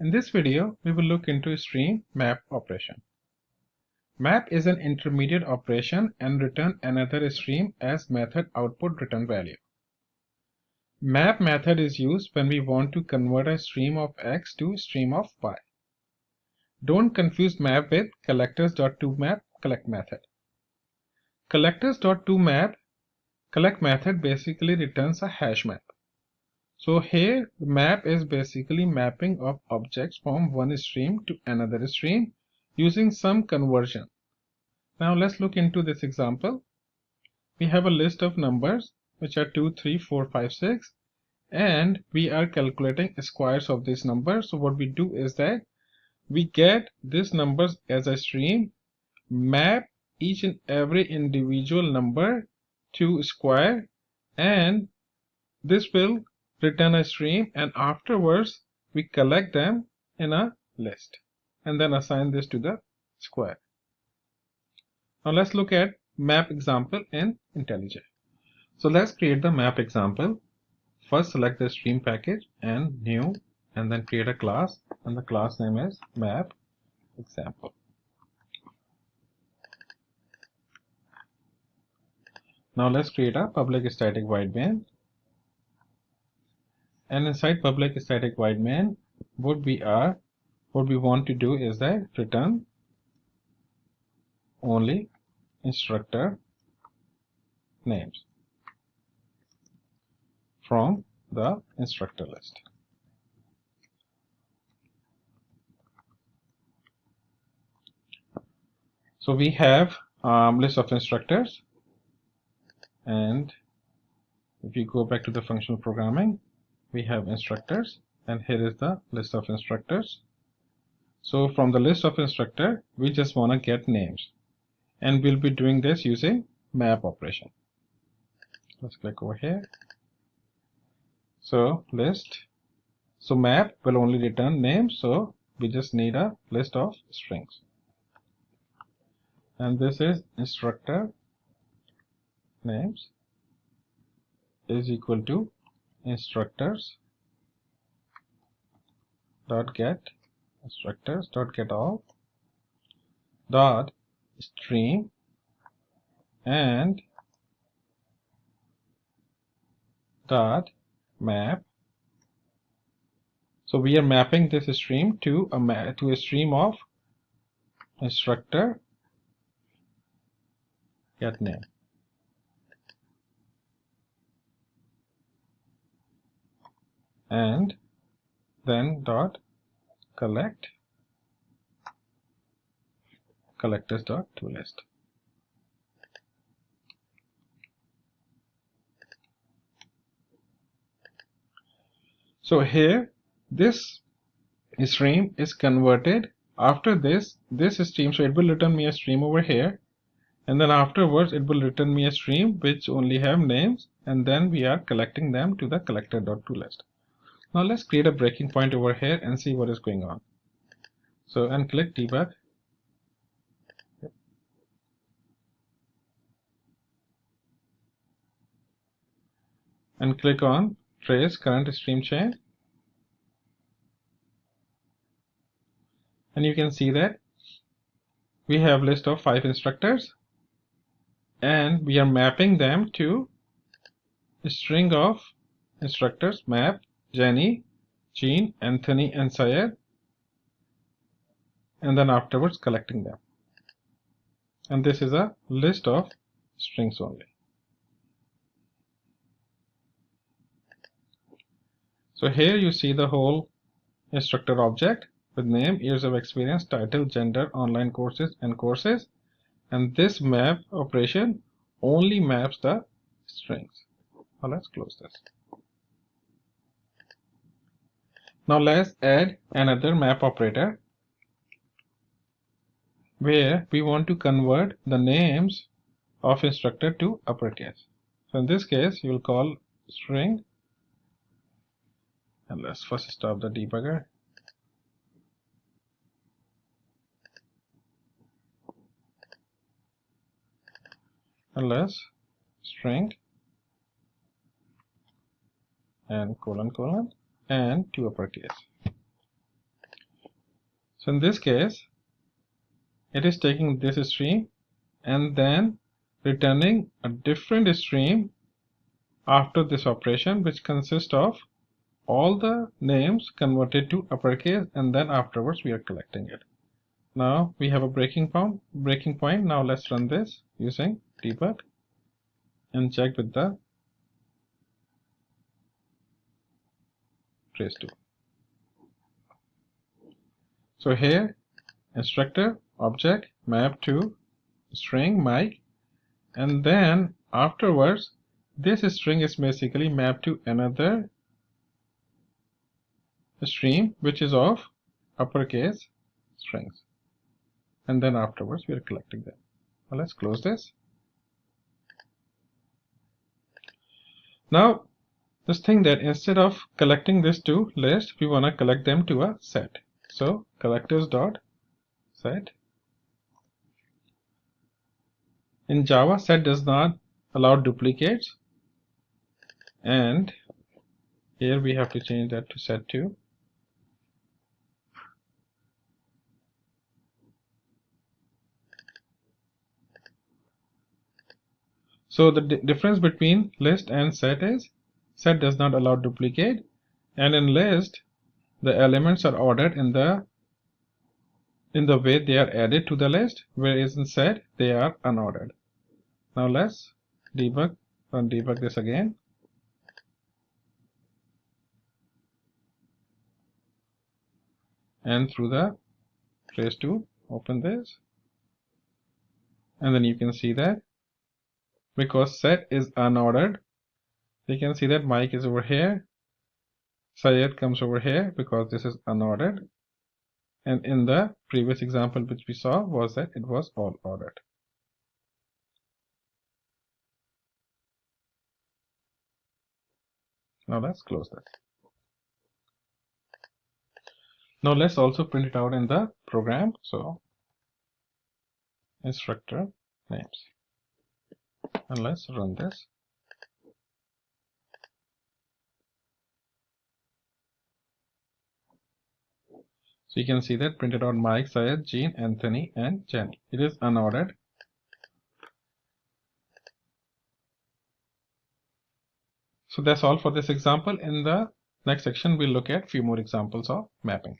In this video, we will look into stream map operation. Map is an intermediate operation and return another stream as method output return value. Map method is used when we want to convert a stream of X to stream of Y. Don't confuse map with collectors.toMap collect method. Collectors.toMap collect method basically returns a hash map. So here the map is basically mapping of objects from one stream to another stream using some conversion. Now let's look into this example. We have a list of numbers which are 2, 3, 4, 5, 6 and we are calculating squares of these numbers. So what we do is that we get these numbers as a stream, map each and every individual number to square, and this will return a stream, and afterwards we collect them in a list and then assign this to the square. Now let's look at map example in IntelliJ. So let's create the map example. First select the stream package and new, and then create a class, and the class name is map example. Now let's create a public static void main. And inside public static void main, what we want to do is that return only instructor names from the instructor list. So we have list of instructors, and if you go back to the functional programming, we have instructors, and here is the list of instructors. So from the list of instructor, we just want to get names, and we'll be doing this using map operation. Let's click over here. So list, so map will only return names, so we just need a list of strings, and this is instructor names is equal to instructors dot get instructors dot get all dot stream and dot map. So we are mapping this stream to a stream of instructor get name. And then dot collect collectors dot toList. So here this stream is converted after this stream, so it will return me a stream over here, and then afterwards it will return me a stream which only have names, and then we are collecting them to the collector dot toList. Now let's create a breaking point over here and see what is going on. So and click debug. And click on trace current stream chain. And you can see that we have list of 5 instructors and we are mapping them to a string of instructors, map Jenny, Jean, Anthony and Syed, and then afterwards collecting them. And this is a list of strings only. So here you see the whole instructor object with name, years of experience, title, gender, online courses and courses, and this map operation only maps the strings. Now let's close this. Now let's add another map operator where we want to convert the names of instructor to uppercase. So in this case you will call string, and let's first stop the debugger. And let's string and colon and to uppercase. So in this case, it is taking this stream and then returning a different stream after this operation, which consists of all the names converted to uppercase, and then afterwards we are collecting it. Now we have a breaking point. Now let's run this using debug and check with the trace tool. So here, instructor object map to string Mike, and then afterwards this string is basically mapped to another stream which is of uppercase strings, and then afterwards we are collecting them. Now let's close this. Now this thing that instead of collecting this to list, we want to collect them to a set. So collectors dot set. In Java, set does not allow duplicates, and here we have to change that to set to. So the difference between list and set is set does not allow duplicate, and in list the elements are ordered in the way they are added to the list, whereas in set they are unordered. Now let's run debug this again. And through the trace tool, open this, and then you can see that because set is unordered, you can see that Mike is over here, Syed comes over here because this is unordered, and in the previous example which we saw was that it was all ordered. Now let's close that. Now let's also print it out in the program. So instructor names, and let's run this. So you can see that printed out Mike, Syed, Jean, Anthony, and Jenny. It is unordered. So that's all for this example. In the next section, we'll look at few more examples of mapping.